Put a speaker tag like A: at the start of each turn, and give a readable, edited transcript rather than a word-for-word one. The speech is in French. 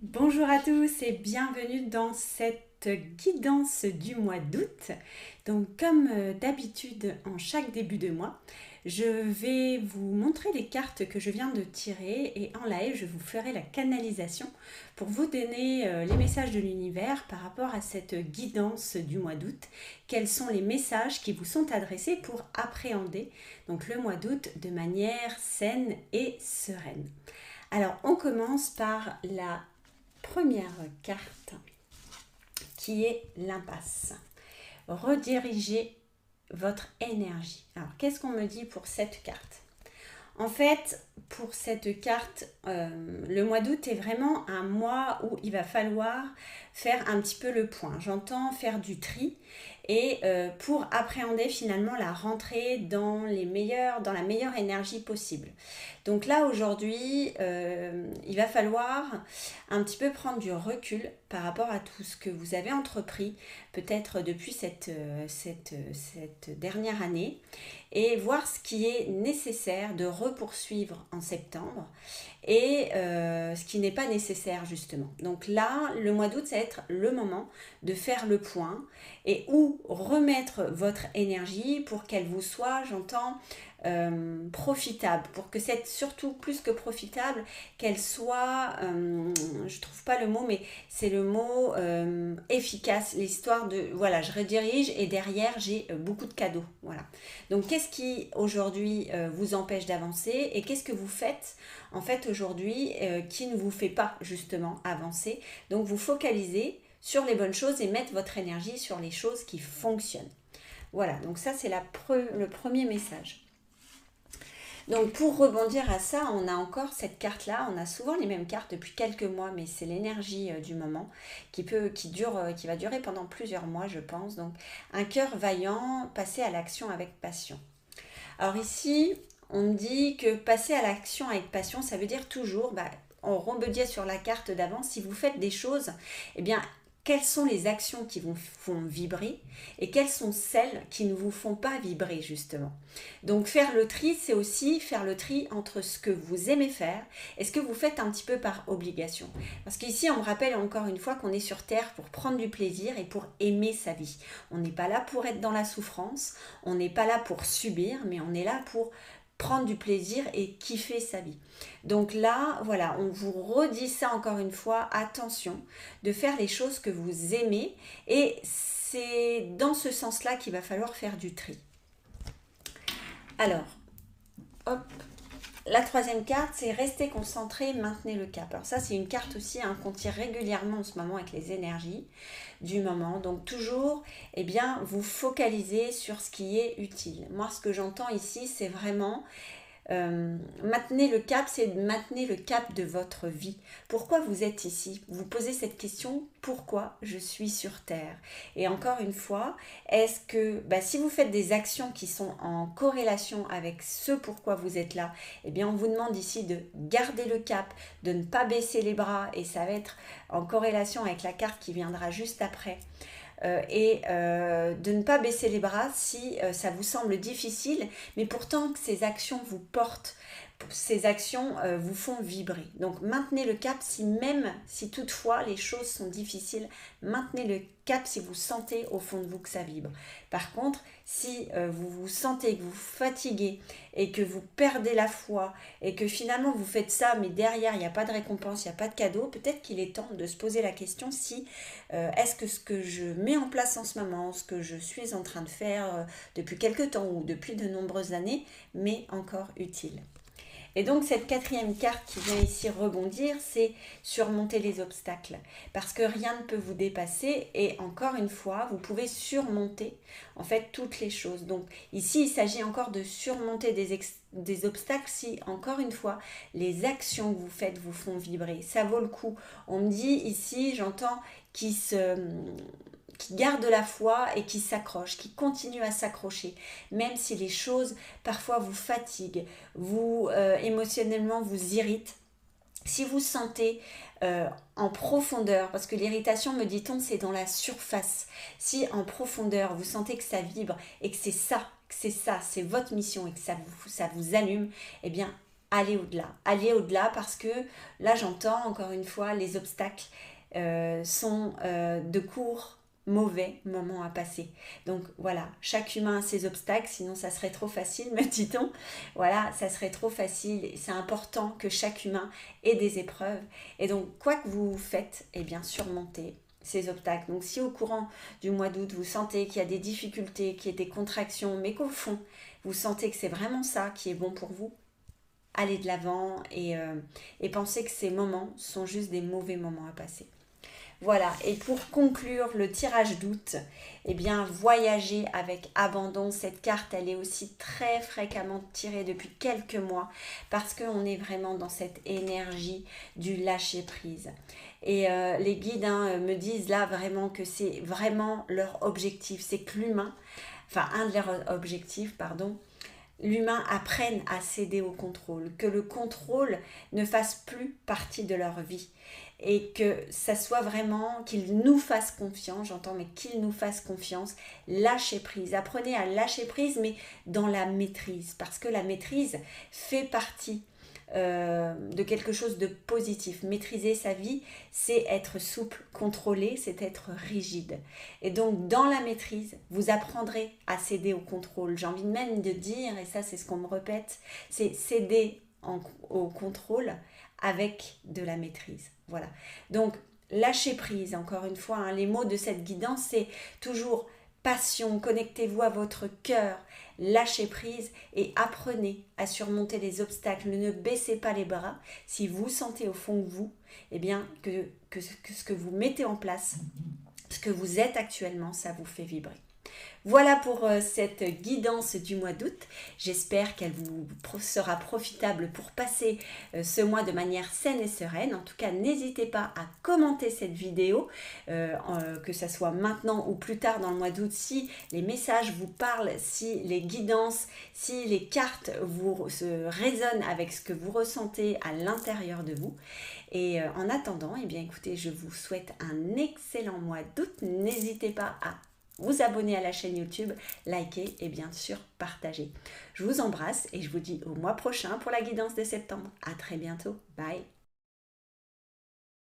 A: Bonjour à tous et bienvenue dans cette guidance du mois d'août. Donc comme d'habitude en chaque début de mois, je vais vous montrer les cartes que je viens de tirer et en live je vous ferai la canalisation pour vous donner les messages de l'univers par rapport à cette guidance du mois d'août. Quels sont les messages qui vous sont adressés pour appréhender donc le mois d'août de manière saine et sereine. Alors on commence par la première carte qui est l'impasse. Redirigez votre énergie. Alors, qu'est-ce qu'on me dit pour cette carte? En fait, pour cette carte, le mois d'août est vraiment un mois où il va falloir faire un petit peu le point. J'entends faire du tri et pour appréhender finalement la rentrée dans la meilleure énergie possible. Donc là aujourd'hui, il va falloir un petit peu prendre du recul par rapport à tout ce que vous avez entrepris, peut-être depuis cette dernière année, et voir ce qui est nécessaire de repoursuivre en septembre et ce qui n'est pas nécessaire justement. Donc là, le mois d'août, ça va être le moment de faire le point et où remettre votre énergie pour qu'elle vous soit, j'entends, profitable, pour que c'est surtout plus que profitable, qu'elle soit, je trouve pas le mot, mais c'est le mot efficace, l'histoire de, voilà, je redirige et derrière j'ai beaucoup de cadeaux, voilà. Donc qu'est-ce qui aujourd'hui vous empêche d'avancer et qu'est-ce que vous faites en fait aujourd'hui qui ne vous fait pas justement avancer? Donc vous focalisez sur les bonnes choses et mettre votre énergie sur les choses qui fonctionnent. Voilà, donc ça c'est le premier message. Donc pour rebondir à ça, on a encore cette carte-là, on a souvent les mêmes cartes depuis quelques mois, mais c'est l'énergie du moment qui va durer pendant plusieurs mois, je pense. Donc un cœur vaillant, passer à l'action avec passion. Alors ici, on me dit que passer à l'action avec passion, ça veut dire toujours, on rebondit sur la carte d'avant, si vous faites des choses, eh bien, quelles sont les actions qui vous font vibrer et quelles sont celles qui ne vous font pas vibrer justement. Donc faire le tri, c'est aussi faire le tri entre ce que vous aimez faire et ce que vous faites un petit peu par obligation. Parce qu'ici, on me rappelle encore une fois qu'on est sur Terre pour prendre du plaisir et pour aimer sa vie. On n'est pas là pour être dans la souffrance, on n'est pas là pour subir, mais on est là pour prendre du plaisir et kiffer sa vie. Donc là, voilà, on vous redit ça encore une fois, attention de faire les choses que vous aimez et c'est dans ce sens-là qu'il va falloir faire du tri. Alors, hop, la troisième carte, c'est rester concentré, maintenez le cap. Alors ça, c'est une carte aussi qu'on tire régulièrement en ce moment avec les énergies du moment. Donc toujours, eh bien, vous focalisez sur ce qui est utile. Moi, ce que j'entends ici, c'est vraiment maintenez le cap, c'est maintenir le cap de votre vie. Pourquoi vous êtes ici? Vous posez cette question, pourquoi je suis sur Terre? Et encore une fois, est-ce que si vous faites des actions qui sont en corrélation avec ce pourquoi vous êtes là, eh bien on vous demande ici de garder le cap, de ne pas baisser les bras et ça va être en corrélation avec la carte qui viendra juste après. De ne pas baisser les bras si ça vous semble difficile, mais pourtant que ces actions vous portent, ces actions vous font vibrer. Donc maintenez le cap même si toutefois les choses sont difficiles, maintenez le cap si vous sentez au fond de vous que ça vibre. Par contre, si vous vous sentez que vous vous fatiguez et que vous perdez la foi et que finalement vous faites ça mais derrière il n'y a pas de récompense, il n'y a pas de cadeau, peut-être qu'il est temps de se poser la question si est-ce que ce que je mets en place en ce moment, ce que je suis en train de faire depuis quelque temps ou depuis de nombreuses années, m'est encore utile. Et donc cette quatrième carte qui vient ici rebondir, c'est surmonter les obstacles. Parce que rien ne peut vous dépasser et encore une fois, vous pouvez surmonter en fait toutes les choses. Donc ici, il s'agit encore de surmonter des obstacles si, encore une fois, les actions que vous faites vous font vibrer. Ça vaut le coup. On me dit ici, j'entends qui garde la foi et qui s'accroche, qui continue à s'accrocher, même si les choses parfois vous fatiguent, émotionnellement vous irritent. Si vous sentez en profondeur, parce que l'irritation, me dit-on, c'est dans la surface, si en profondeur vous sentez que ça vibre et que c'est ça, c'est votre mission et que ça vous allume, eh bien allez au-delà parce que là j'entends encore une fois les obstacles sont de courts, mauvais moments à passer. Donc voilà, chaque humain a ses obstacles, sinon ça serait trop facile, me dit-on. Voilà, ça serait trop facile. C'est important que chaque humain ait des épreuves. Et donc, quoi que vous faites, eh bien, surmontez ces obstacles. Donc si au courant du mois d'août, vous sentez qu'il y a des difficultés, qu'il y a des contractions, mais qu'au fond, vous sentez que c'est vraiment ça qui est bon pour vous, allez de l'avant et pensez que ces moments sont juste des mauvais moments à passer. Voilà, et pour conclure le tirage d'août, eh bien, voyager avec abandon. Cette carte, elle est aussi très fréquemment tirée depuis quelques mois parce qu'on est vraiment dans cette énergie du lâcher-prise. Et les guides me disent là vraiment que c'est vraiment leur objectif, c'est que l'humain, enfin un de leurs objectifs, pardon, l'humain apprenne à céder au contrôle, que le contrôle ne fasse plus partie de leur vie et que ça soit vraiment qu'ils nous fassent confiance, j'entends, mais qu'ils nous fassent confiance, lâcher prise, apprenez à lâcher prise mais dans la maîtrise, parce que la maîtrise fait partie de quelque chose de positif. Maîtriser sa vie, c'est être souple, contrôler, c'est être rigide. Et donc, dans la maîtrise, vous apprendrez à céder au contrôle. J'ai envie même de dire, et ça c'est ce qu'on me répète, c'est céder au contrôle avec de la maîtrise. Voilà. Donc, lâcher prise, encore une fois, les mots de cette guidance, c'est toujours passion, connectez-vous à votre cœur, lâchez prise et apprenez à surmonter les obstacles. Ne baissez pas les bras si vous sentez au fond de vous eh bien, que ce que vous mettez en place, ce que vous êtes actuellement, ça vous fait vibrer. Voilà pour cette guidance du mois d'août. J'espère qu'elle vous sera profitable pour passer ce mois de manière saine et sereine. En tout cas, n'hésitez pas à commenter cette vidéo, que ce soit maintenant ou plus tard dans le mois d'août, si les messages vous parlent, si les guidances, si les cartes vous résonnent avec ce que vous ressentez à l'intérieur de vous. Et en attendant, eh bien, écoutez, je vous souhaite un excellent mois d'août. N'hésitez pas à vous abonner à la chaîne YouTube, liker et bien sûr partager. Je vous embrasse et je vous dis au mois prochain pour la guidance de septembre. À très bientôt. Bye.